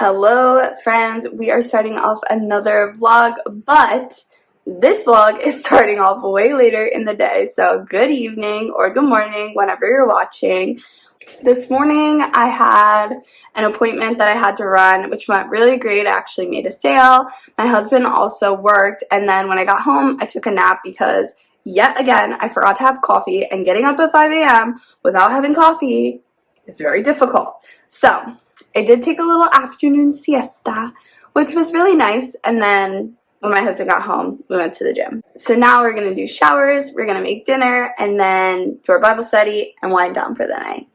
Hello friends, we are starting off another vlog, but this vlog is starting off way later in the day, so good evening or good morning whenever you're watching. This morning I had an appointment that I had to run, which went really great. I actually made a sale. My husband also worked, and then when I got home I took a nap because yet again I forgot to have coffee, and getting up at 5 a.m. without having coffee is very difficult. So I did take a little afternoon siesta, which was really nice, and then when my husband got home, we went to the gym. So now we're going to do showers, we're going to make dinner, and then do our Bible study and wind down for the night.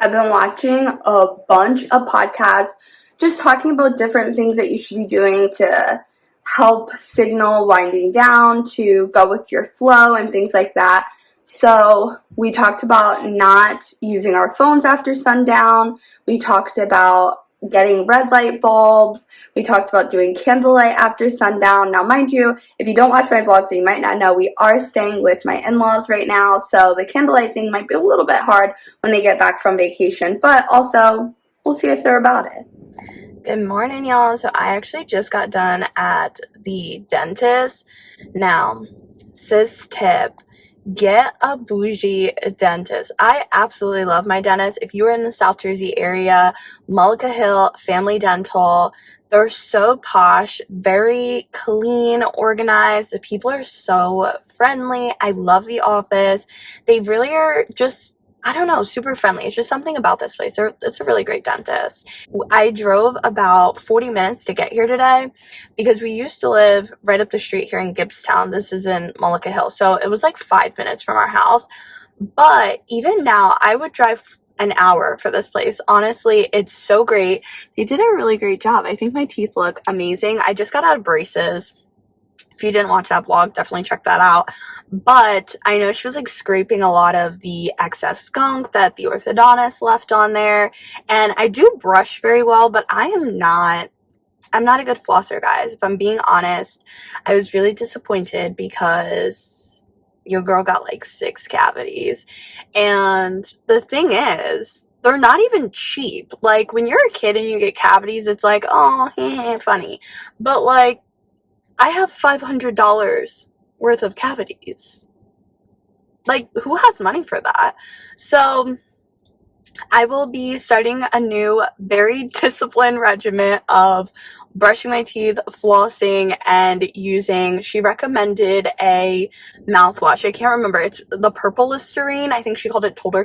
I've been watching a bunch of podcasts just talking about different things that you should be doing to help signal winding down, to go with your flow and things like that. So we talked about not using our phones after sundown. We talked about getting red light bulbs. We talked about doing candlelight after sundown. Now, mind you, if you don't watch my vlogs, so you might not know, we are staying with my in-laws right now. So the candlelight thing might be a little bit hard when they get back from vacation, but also we'll see if they're about it. Good morning, y'all. So I actually just got done at the dentist. Now, sis tip. Get a bougie dentist. I absolutely love my dentist. If you are in the South Jersey area, Mullica Hill Family Dental, they're so posh, very clean, organized. The people are so friendly. I love the office. They really are just, I don't know, super friendly. It's just something about this place. It's a really great dentist. I drove about 40 minutes to get here today because we used to live right up the street here in Gibbstown. This is in Mullica Hill. So it was like 5 minutes from our house. But even now, I would drive an hour for this place. Honestly, it's so great. They did a really great job. I think my teeth look amazing. I just got out of braces. If you didn't watch that vlog, definitely check that out. But I know she was like scraping a lot of the excess skunk that the orthodontist left on there. And I do brush very well, but I'm not a good flosser, guys. If I'm being honest, I was really disappointed because your girl got like 6 cavities. And the thing is, they're not even cheap. Like when you're a kid and you get cavities, it's like, oh, funny. But like, I have $500 worth of cavities. Like, who has money for that? So I will be starting a new, very disciplined regimen of brushing my teeth, flossing, and she recommended a mouthwash. I can't remember. It's the purple Listerine. I think she called it Total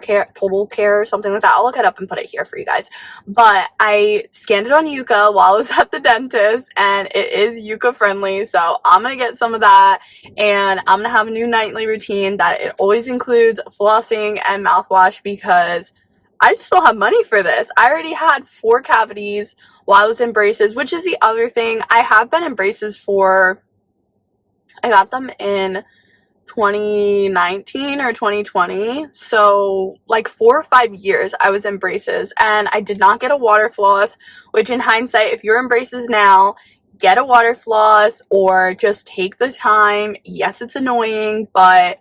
Care or something like that. I'll look it up and put it here for you guys. But I scanned it on Yuka while I was at the dentist, and it is Yuka friendly. So I'm going to get some of that, and I'm going to have a new nightly routine that it always includes flossing and mouthwash because I just don't have money for this. I already had 4 cavities while I was in braces, which is the other thing. I have been in braces I got them in 2019 or 2020. So like 4 or 5 years I was in braces, and I did not get a water floss, which in hindsight, if you're in braces now, get a water floss or just take the time. Yes, it's annoying, but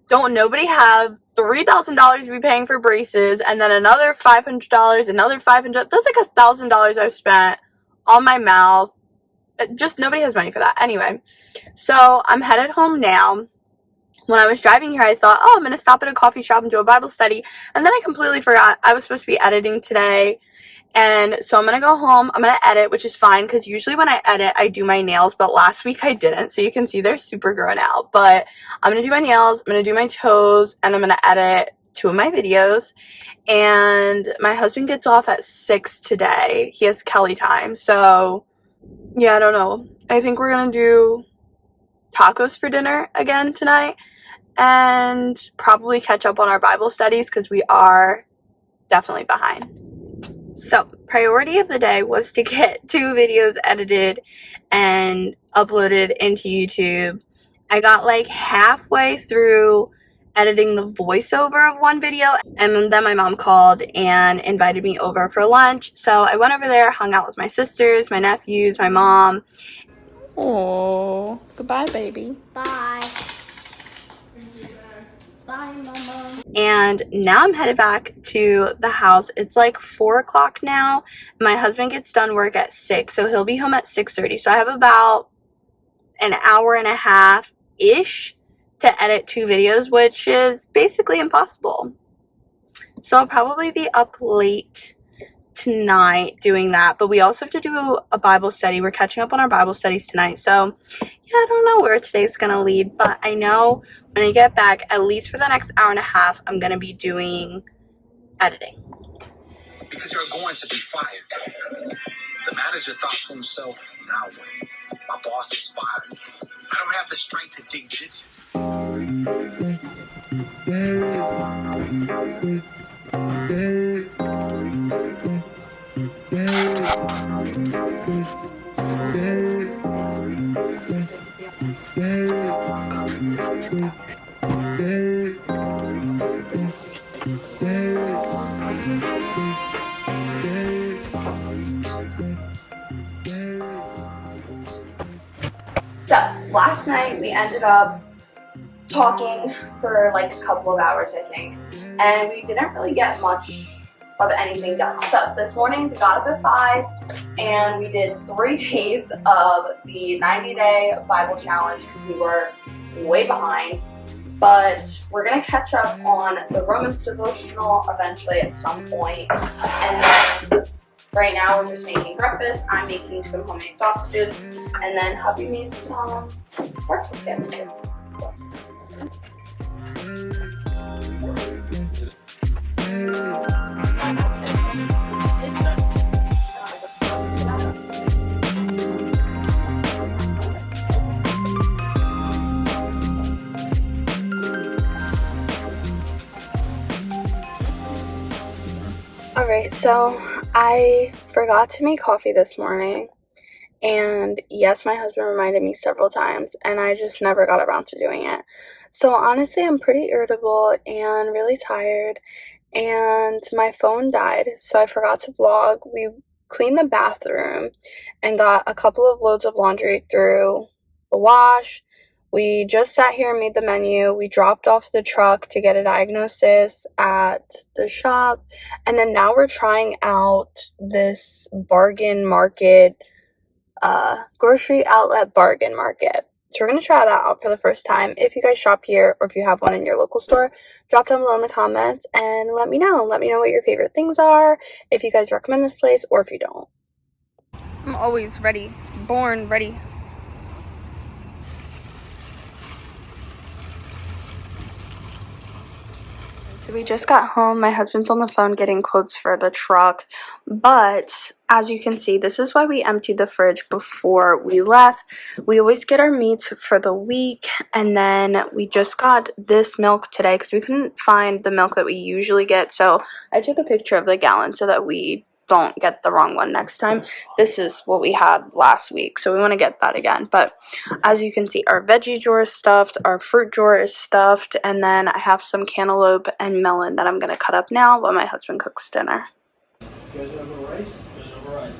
don't nobody have $3,000 to be paying for braces, and then another $500, another $500. That's like $1,000 I've spent on my mouth. Just nobody has money for that. Anyway, so I'm headed home now. When I was driving here, I thought, I'm going to stop at a coffee shop and do a Bible study, and then I completely forgot I was supposed to be editing today. And so I'm going to go home, I'm going to edit, which is fine, because usually when I edit, I do my nails, but last week I didn't, so you can see they're super grown out. But I'm going to do my nails, I'm going to do my toes, and I'm going to edit 2 of my videos. And my husband gets off at 6 today. He has Kelly time, so yeah, I don't know. I think we're going to do tacos for dinner again tonight, and probably catch up on our Bible studies, because we are definitely behind. So, priority of the day was to get 2 videos edited and uploaded into YouTube. I got like halfway through editing the voiceover of one video, and then my mom called and invited me over for lunch. So I went over there, hung out with my sisters, my nephews, my mom. Oh, goodbye, baby. Bye. Bye, Mama. And now I'm headed back to the house. It's like 4 o'clock now. My husband gets done work at 6, so he'll be home at 6:30. So I have about an hour and a half-ish to edit 2 videos, which is basically impossible. So I'll probably be up late tonight doing that, but we also have to do a Bible study. We're catching up on our Bible studies tonight, so yeah, I don't know where today's gonna lead, but I know when I get back, at least for the next hour and a half, I'm gonna be doing editing. Because you're going to be fired. The manager thought to himself, now what? My boss is fired. I don't have the strength to dig ditches. So, last night we ended up talking for like a couple of hours, I think, and we didn't really get much of anything done. So, this morning we got up at 5 and we did 3 days of the 90-day Bible challenge because we were way behind. But we're going to catch up on the Romans devotional eventually at some point. And then right now we're just making breakfast. I'm making some homemade sausages. And then hubby made some breakfast sandwiches. Alright, so I forgot to make coffee this morning, and yes, my husband reminded me several times, and I just never got around to doing it. So honestly, I'm pretty irritable and really tired, and my phone died, so I forgot to vlog. We cleaned the bathroom and got a couple of loads of laundry through the wash. We just sat here and made the menu. We dropped off the truck to get a diagnosis at the shop. And then now we're trying out this bargain market, grocery outlet bargain market. So we're going to try that out for the first time. If you guys shop here or if you have one in your local store, drop down below in the comments and let me know. Let me know what your favorite things are, if you guys recommend this place or if you don't. I'm always ready. Born ready. So we just got home. My husband's on the phone getting quotes for the truck. But as you can see, this is why we emptied the fridge before we left. We always get our meats for the week. And then we just got this milk today because we couldn't find the milk that we usually get. So I took a picture of the gallon so that we don't get the wrong one next time. This is what we had last week, so we want to get that again. But as you can see, our veggie drawer is stuffed, our fruit drawer is stuffed, and then I have some cantaloupe and melon that I'm going to cut up now while my husband cooks dinner. You guys have no rice? There's no rice.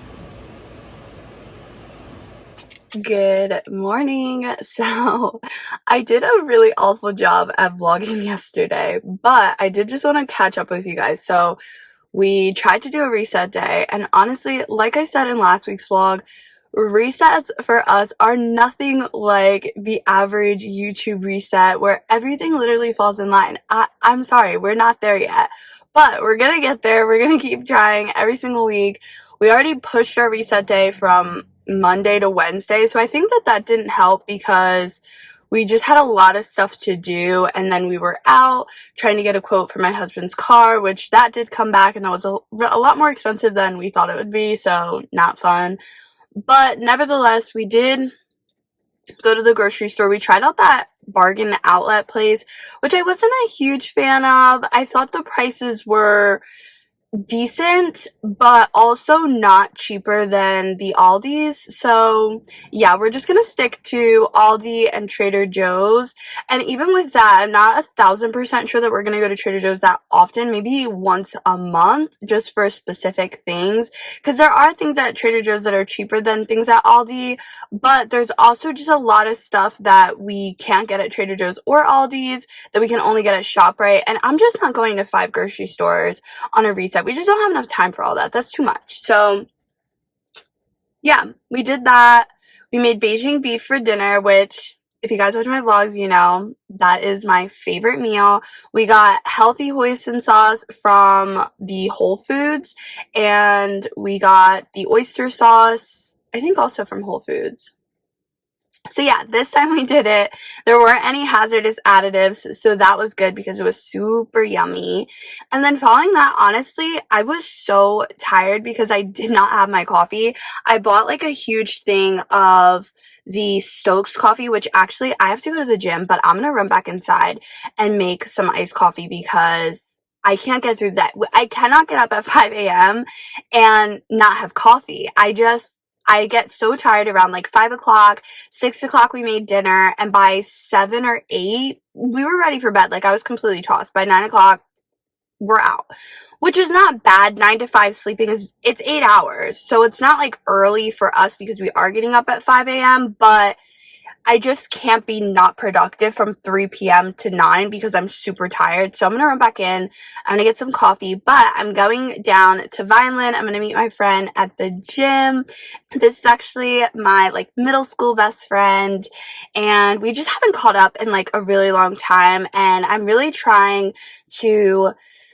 Good morning. So I did a really awful job at vlogging yesterday, but I did just want to catch up with you guys. So we tried to do a reset day, and honestly, like I said in last week's vlog, resets for us are nothing like the average YouTube reset where everything literally falls in line. I'm sorry, we're not there yet, but we're gonna get there. We're gonna keep trying every single week. We already pushed our reset day from Monday to Wednesday, so I think that didn't help because we just had a lot of stuff to do, and then we were out trying to get a quote for my husband's car, which that did come back, and that was a lot more expensive than we thought it would be, so not fun. But nevertheless, we did go to the grocery store. We tried out that bargain outlet place, which I wasn't a huge fan of. I thought the prices were decent, but also not cheaper than the Aldi's. So yeah, we're just gonna stick to Aldi and Trader Joe's. And even with that, I'm not 1,000% sure that we're gonna go to Trader Joe's that often, maybe once a month, just for specific things. Because there are things at Trader Joe's that are cheaper than things at Aldi, but there's also just a lot of stuff that we can't get at Trader Joe's or Aldi's that we can only get at ShopRite. And I'm just not going to 5 grocery stores on a reset. We just don't have enough time for all that. That's too much. So yeah, we did that. We made Beijing beef for dinner, which if you guys watch my vlogs, you know that is my favorite meal. We got healthy hoisin sauce from the Whole Foods, and we got the oyster sauce, I think also from Whole Foods. So yeah, this time we did it. There weren't any hazardous additives, so that was good because it was super yummy. And then following that, honestly, I was so tired because I did not have my coffee. I bought like a huge thing of the Stokes coffee, which actually I have to go to the gym, but I'm gonna run back inside and make some iced coffee because I can't get through that. I cannot get up at 5 a.m. and not have coffee. I get so tired around like 5 o'clock, 6 o'clock we made dinner, and by 7 or 8, we were ready for bed. Like, I was completely tossed. By 9 o'clock, we're out. Which is not bad. 9 to 5 sleeping it's 8 hours. So it's not like early for us because we are getting up at 5 a.m., but I just can't be not productive from 3 p.m. to 9 because I'm super tired. So I'm going to run back in. I'm going to get some coffee, but I'm going down to Vineland. I'm going to meet my friend at the gym. This is actually my like middle school best friend, and we just haven't caught up in like a really long time. And I'm really trying to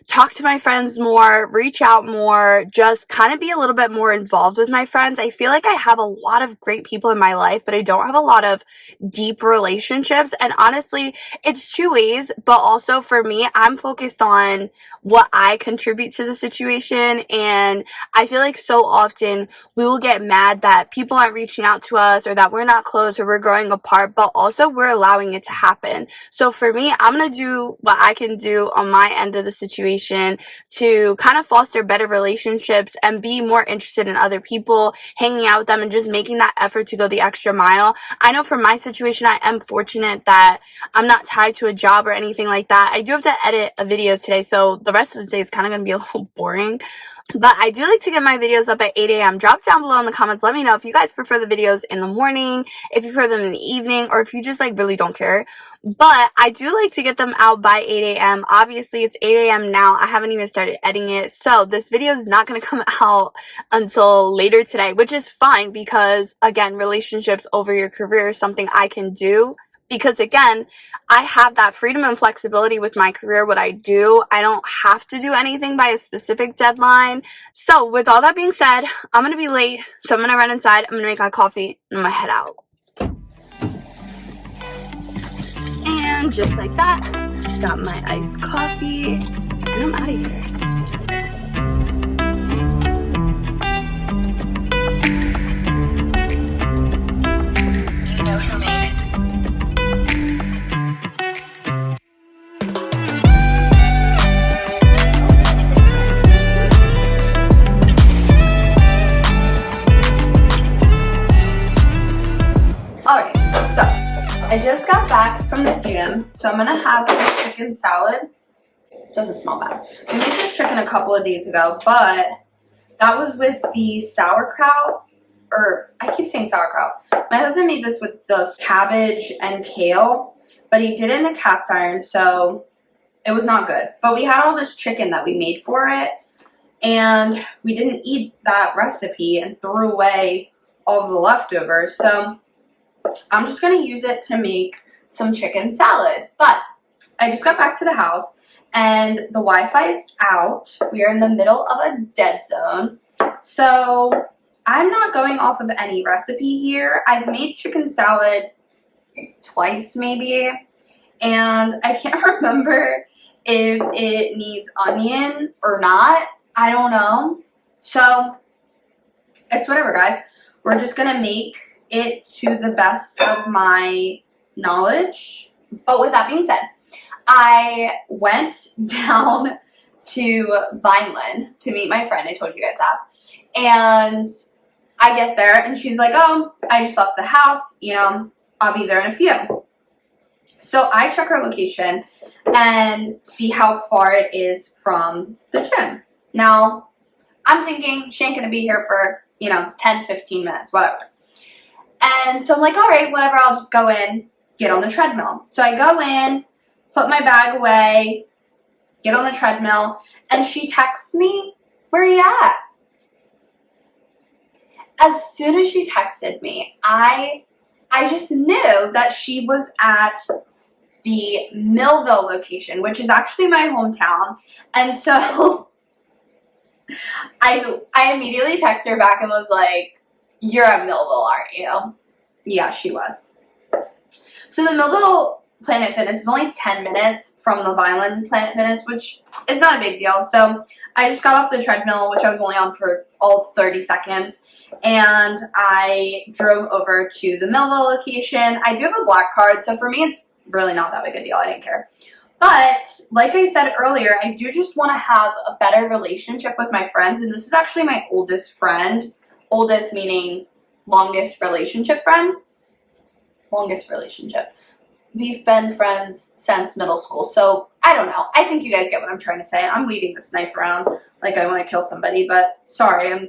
talk to my friends more, reach out more, just kind of be a little bit more involved with my friends. I feel like I have a lot of great people in my life, but I don't have a lot of deep relationships. And honestly, it's two ways, but also for me, I'm focused on what I contribute to the situation. And I feel like so often we will get mad that people aren't reaching out to us or that we're not close or we're growing apart, but also we're allowing it to happen. So for me, I'm going to do what I can do on my end of the situation to kind of foster better relationships and be more interested in other people, hanging out with them, and just making that effort to go the extra mile. I know for my situation, I am fortunate that I'm not tied to a job or anything like that. I do have to edit a video today, so the rest of the day is kind of going to be a little boring. But I do like to get my videos up at 8 a.m. Drop down below in the comments. Let me know if you guys prefer the videos in the morning, if you prefer them in the evening, or if you just like really don't care. But I do like to get them out by 8 a.m. Obviously, it's 8 a.m. now. I haven't even started editing it. So this video is not going to come out until later today, which is fine because, again, relationships over your career is something I can do. Because again, I have that freedom and flexibility with my career, what I do. I don't have to do anything by a specific deadline. So with all that being said, I'm going to be late. So I'm going to run inside. I'm going to make my coffee and I'm going to head out. And just like that, got my iced coffee and I'm out of here. You know who made it. Alright, so I just got back from the gym, so I'm gonna have some chicken salad. Doesn't smell bad. I made this chicken a couple of days ago, but that was with the sauerkraut, or I keep saying sauerkraut. My husband made this with the cabbage and kale, but he did it in a cast iron, so it was not good. But we had all this chicken that we made for it, and we didn't eat that recipe and threw away all of the leftovers, so I'm just going to use it to make some chicken salad. But I just got back to the house and the Wi-Fi is out. We are in the middle of a dead zone. So I'm not going off of any recipe here. I've made chicken salad twice maybe, and I can't remember if it needs onion or not. I don't know. So it's whatever, guys. We're just going to make it to the best of my knowledge. But with that being said, I went down to Vineland to meet my friend. I told you guys that. And I get there and she's like, oh, I just left the house, you know, I'll be there in a few. So I check her location and see how far it is from the gym. Now, I'm thinking she ain't gonna be here for, 10, 15 minutes, whatever. And so I'm like, all right, whatever, I'll just go in, get on the treadmill. So I go in, put my bag away, get on the treadmill, and she texts me, where are you at? As soon as she texted me, I just knew that she was at the Millville location, which is actually my hometown. And so I immediately texted her back and was like, you're at Millville, aren't you? Yeah, she was. So the Millville Planet Fitness is only 10 minutes from the Vineland Planet Fitness, which is not a big deal. So I just got off the treadmill, which I was only on for all 30 seconds. And I drove over to the Millville location. I do have a black card, so for me it's really not that big a deal. I didn't care. But like I said earlier, I do just want to have a better relationship with my friends. And this is actually my oldest friend. Oldest meaning longest relationship friend. Longest relationship. We've been friends since middle school. So I don't know. I think you guys get what I'm trying to say. I'm waving this knife around like I want to kill somebody. But sorry, I'm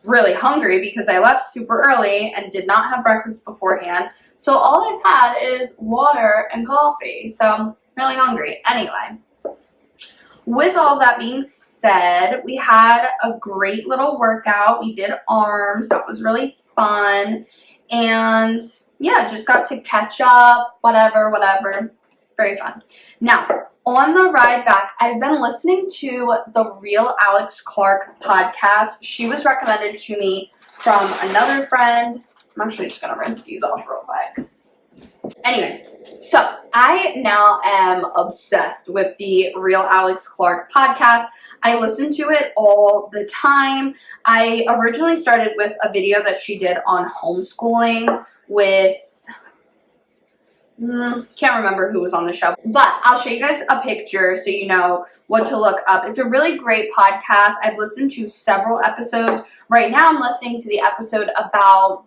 really hungry because I left super early and did not have breakfast beforehand. So all I've had is water and coffee. So I'm really hungry. Anyway, with all that being said, we had a great little workout. We did arms. That was really fun. And yeah, just got to catch up, whatever. Very fun. Now, on the ride back, I've been listening to the Real Alex Clark podcast. She was recommended to me from another friend. I'm actually just going to rinse these off real quick. Anyway, so I now am obsessed with the Real Alex Clark podcast. I listen to it all the time. I originally started with a video that she did on homeschooling with can't remember who was on the show, but I'll show you guys a picture so you know what to look up. It's a really great podcast. I've listened to several episodes. Right now I'm listening to the episode about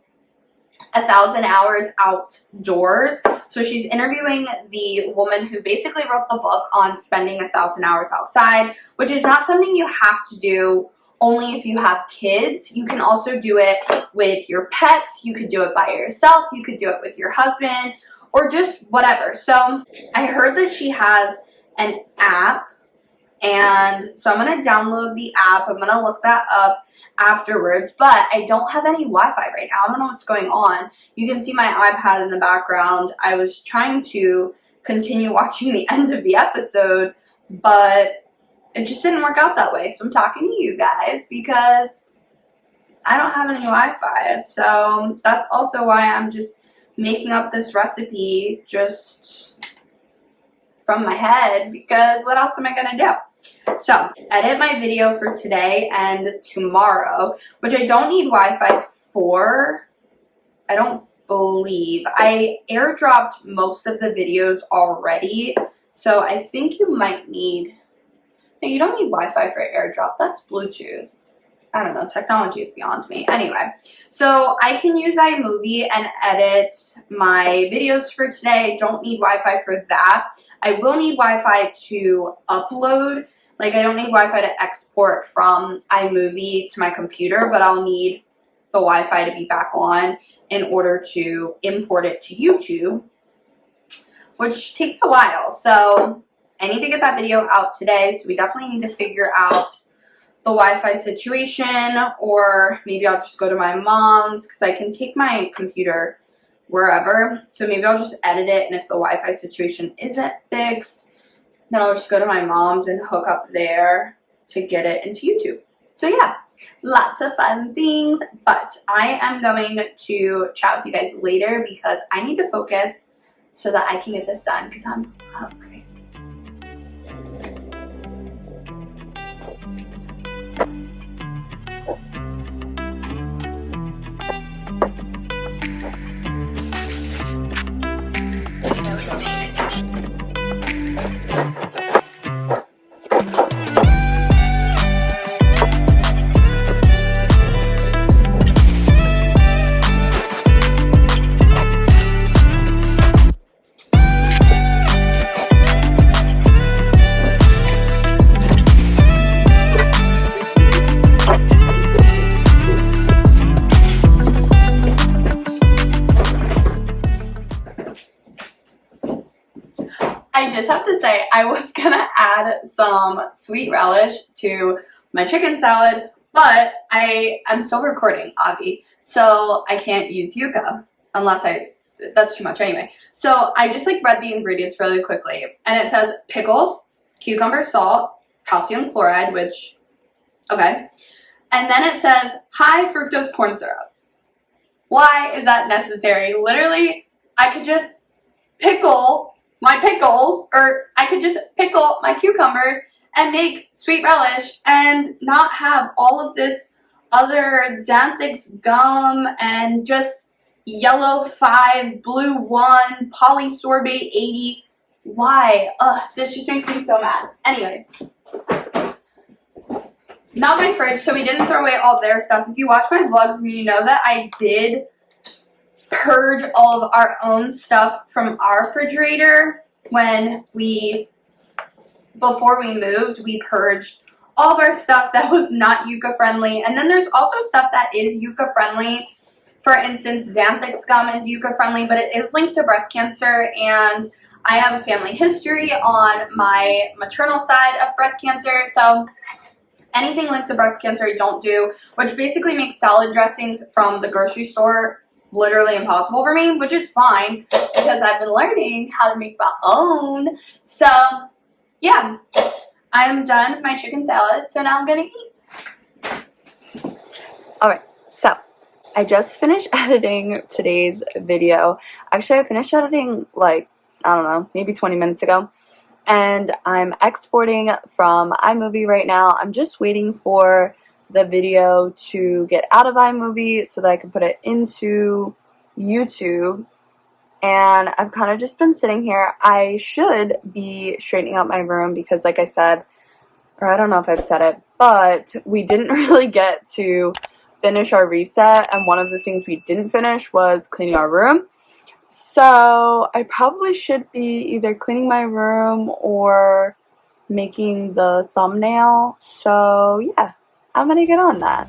1,000 hours outdoors. So she's interviewing the woman who basically wrote the book on spending 1,000 hours outside, which is not something you have to do only if you have kids. You can also do it with your pets. You could do it by yourself. You could do it with your husband or just whatever. So I heard that she has an app, and so I'm going to download the app. I'm going to look that up afterwards, but I don't have any Wi-Fi right now. I don't know what's going on. You can see my iPad in the background. I was trying to continue watching the end of the episode, but it just didn't work out that way. So I'm talking to you guys because I don't have any Wi-Fi. So that's also why I'm just making up this recipe just from my head, because what else am I gonna do? So, edit my video for today and tomorrow, which I don't need Wi-Fi for. I don't believe. I airdropped most of the videos already, so I think you might need. No, you don't need Wi-Fi for airdrop. That's Bluetooth. I don't know. Technology is beyond me. Anyway, so I can use iMovie and edit my videos for today. I don't need Wi-Fi for that. I will need Wi-Fi to upload. Like, I don't need Wi-Fi to export from iMovie to my computer, but I'll need the Wi-Fi to be back on in order to import it to YouTube, which takes a while. So I need to get that video out today. So we definitely need to figure out the Wi-Fi situation, or maybe I'll just go to my mom's because I can take my computer wherever. So maybe I'll just edit it, and if the Wi-Fi situation isn't fixed, then I'll just go to my mom's and hook up there to get it into YouTube. So yeah, lots of fun things, but I am going to chat with you guys later because I need to focus so that I can get this done because I'm hungry. I just have to say, I was gonna add some sweet relish to my chicken salad, but I'm still recording, Avi, so I can't use yuca unless that's too much anyway. So I just like read the ingredients really quickly, and it says pickles, cucumber salt, calcium chloride, which, okay. And then it says high fructose corn syrup. Why is that necessary? Literally, I could just pickle my pickles, or I could just pickle my cucumbers and make sweet relish and not have all of this other xanthix gum and just yellow 5, blue 1, polysorbate 80. Why? Ugh, this just makes me so mad. Anyway, not my fridge, so we didn't throw away all their stuff. If you watch my vlogs, you know that I did purge all of our own stuff from our refrigerator before we moved. We purged all of our stuff that was not yucca friendly, and then there's also stuff that is yucca friendly. For instance, xanthix gum is yucca friendly, but it is linked to breast cancer, and I have a family history on my maternal side of breast cancer, so anything linked to breast cancer I don't do, which basically makes salad dressings from the grocery store literally impossible for me, which is fine because I've been learning how to make my own. So yeah, I am done with my chicken salad, so now I'm gonna eat. Alright, so I just finished editing today's video. Actually, I finished editing like, I don't know, maybe 20 minutes ago. And I'm exporting from iMovie right now. I'm just waiting for the video to get out of iMovie so that I can put it into YouTube. And I've kind of just been sitting here. I should be straightening up my room because, like I said, or I don't know if I've said it, but we didn't really get to finish our reset, and one of the things we didn't finish was cleaning our room. So I probably should be either cleaning my room or making the thumbnail. So yeah, I'm gonna get on that.